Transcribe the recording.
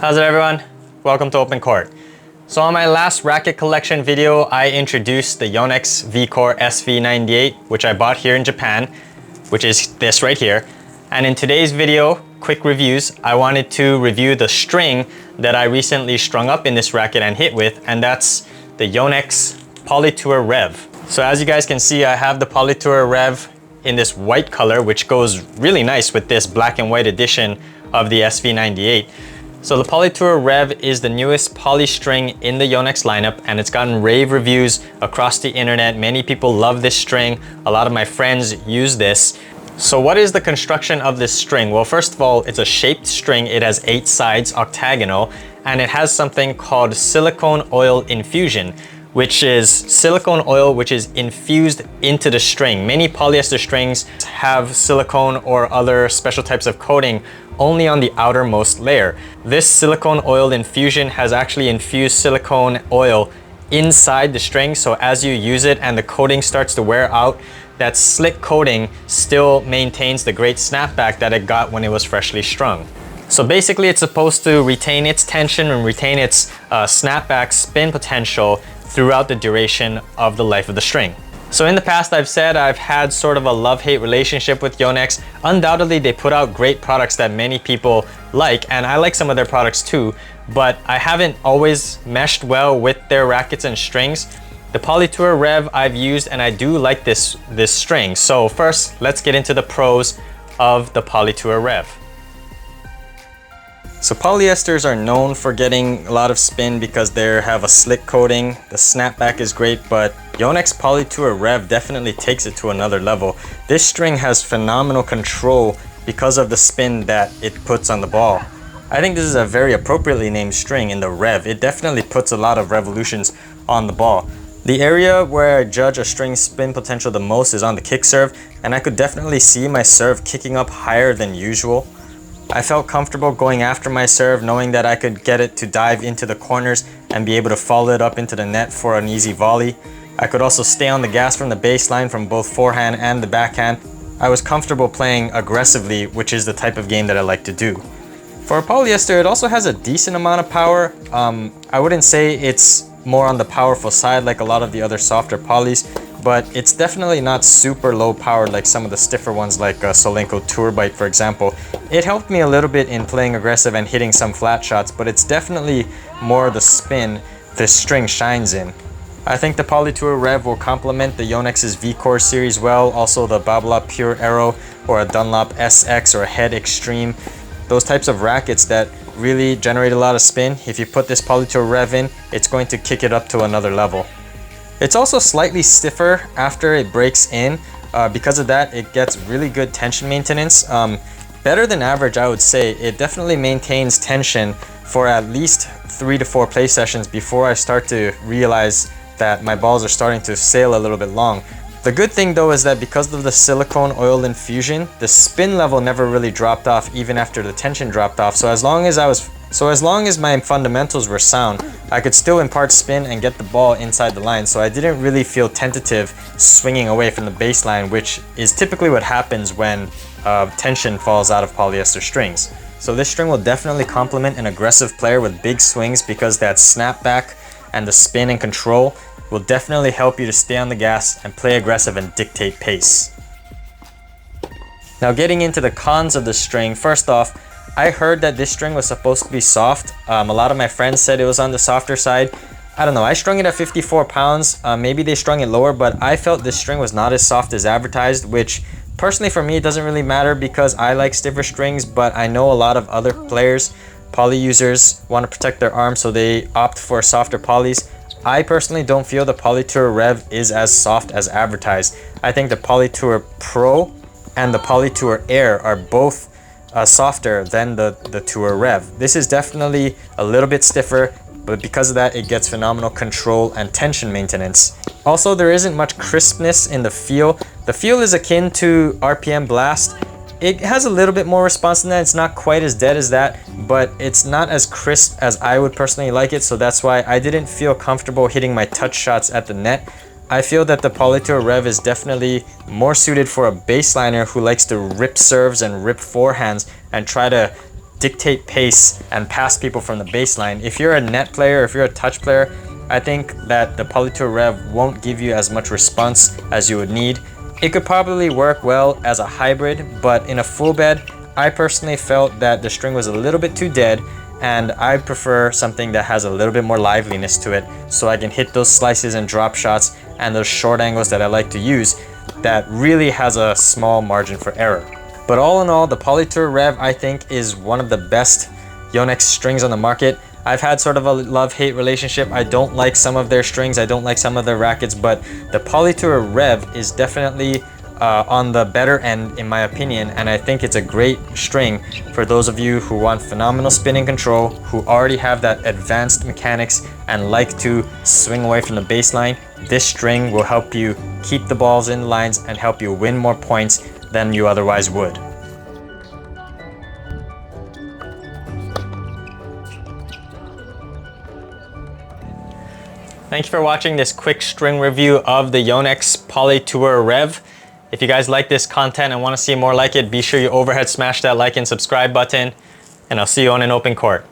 How's it, everyone? Welcome to OpenCourt. So on my last racket collection video, I introduced the Yonex V-Core SV98, which I bought here in Japan, which is this right here. And in today's video, quick reviews, I wanted to review the string that I recently strung up in this racket and hit with, and that's the Yonex PT Rev. So as you guys can see, I have the PT Rev in this white color, which goes really nice with this black and white edition of the SV98. So the PT Rev is the newest poly string in the Yonex lineup, and it's gotten rave reviews across the internet. Many people love this string. A lot of my friends use this. So what is the construction of this string? Well, first of all, it's a shaped string. It has 8 sides, octagonal, and it has something called silicone oil infusion, which is silicone oil which is infused into the string. Many polyester strings have silicone or other special types of coating only on the outermost layer. This silicone oil infusion has actually infused silicone oil inside the string, so as you use it and the coating starts to wear out, that slick coating still maintains the great snapback that it got when it was freshly strung. So basically it's supposed to retain its tension and retain its snapback spin potential throughout the duration of the life of the string. So in the past, I've said I've had sort of a love-hate relationship with Yonex. Undoubtedly, they put out great products that many people like, and I like some of their products too, but I haven't always meshed well with their rackets and strings. The PT Rev I've used, and I do like this string. So first, let's get into the pros of the PT Rev. So polyesters are known for getting a lot of spin because they have a slick coating. The snapback is great, but Yonex PT Rev definitely takes it to another level. This string has phenomenal control because of the spin that it puts on the ball. I think this is a very appropriately named string in the Rev. It definitely puts a lot of revolutions on the ball. The area where I judge a string's spin potential the most is on the kick serve, and I could definitely see my serve kicking up higher than usual. I felt comfortable going after my serve, knowing that I could get it to dive into the corners and be able to follow it up into the net for an easy volley. I could also stay on the gas from the baseline from both forehand and the backhand. I was comfortable playing aggressively, which is the type of game that I like to do. For a polyester, it also has a decent amount of power. I wouldn't say it's more on the powerful side like a lot of the other softer polys, but it's definitely not super low powered like some of the stiffer ones like Solenko Tour Bite, for example. It helped me a little bit in playing aggressive and hitting some flat shots, but it's definitely more the spin this string shines in. I think the PT Rev will complement the Yonex's V-Core series well, also the Babolat Pure Aero or a Dunlop SX or a Head Extreme. Those types of rackets that really generate a lot of spin, if you put this PT Rev in, it's going to kick it up to another level. It's also slightly stiffer after it breaks in. Because of that, it gets really good tension maintenance. Better than average, I would say. It definitely maintains tension for at least 3 to 4 play sessions before I start to realize that my balls are starting to sail a little bit long. The good thing though is that because of the silicone oil infusion, the spin level never really dropped off even after the tension dropped off. So as long as my fundamentals were sound, I could still impart spin and get the ball inside the line. So I didn't really feel tentative swinging away from the baseline, which is typically what happens when tension falls out of polyester strings. So this string will definitely complement an aggressive player with big swings because that snapback and the spin and control will definitely help you to stay on the gas and play aggressive and dictate pace. Now getting into the cons of the string, first off, I heard that this string was supposed to be soft. A lot of my friends said it was on the softer side. I don't know, I strung it at 54 pounds. Maybe they strung it lower, but I felt this string was not as soft as advertised, which personally for me, it doesn't really matter because I like stiffer strings, but I know a lot of other players, poly users, want to protect their arms, so they opt for softer polys. I personally don't feel the PT Rev is as soft as advertised. I think the PT Pro and the PT Air are both softer than the Tour Rev. This is definitely a little bit stiffer, but because of that, it gets phenomenal control and tension maintenance. Also, there isn't much crispness in the feel. The feel is akin to RPM Blast. It has a little bit more response than that. It's not quite as dead as that, but it's not as crisp as I would personally like it, so that's why I didn't feel comfortable hitting my touch shots at the net. I feel that the PT Rev is definitely more suited for a baseliner who likes to rip serves and rip forehands and try to dictate pace and pass people from the baseline. If you're a net player, if you're a touch player, I think that the Poly Tour Rev won't give you as much response as you would need. It could probably work well as a hybrid, but in a full bed, I personally felt that the string was a little bit too dead, and I prefer something that has a little bit more liveliness to it, so I can hit those slices and drop shots and those short angles that I like to use that really has a small margin for error. But all in all, the Poly Tour Rev, I think, is one of the best Yonex strings on the market. I've had sort of a love-hate relationship. I don't like some of their strings, I don't like some of their rackets, but the Poly Tour Rev is definitely on the better end in my opinion, and I think it's a great string for those of you who want phenomenal spinning control, who already have that advanced mechanics and like to swing away from the baseline. This string will help you keep the balls in the lines and help you win more points than you otherwise would. Thank you for watching this quick string review of the Yonex Poly Tour Rev. If you guys like this content and want to see more like it, be sure you overhead smash that like and subscribe button, and I'll see you on an open court.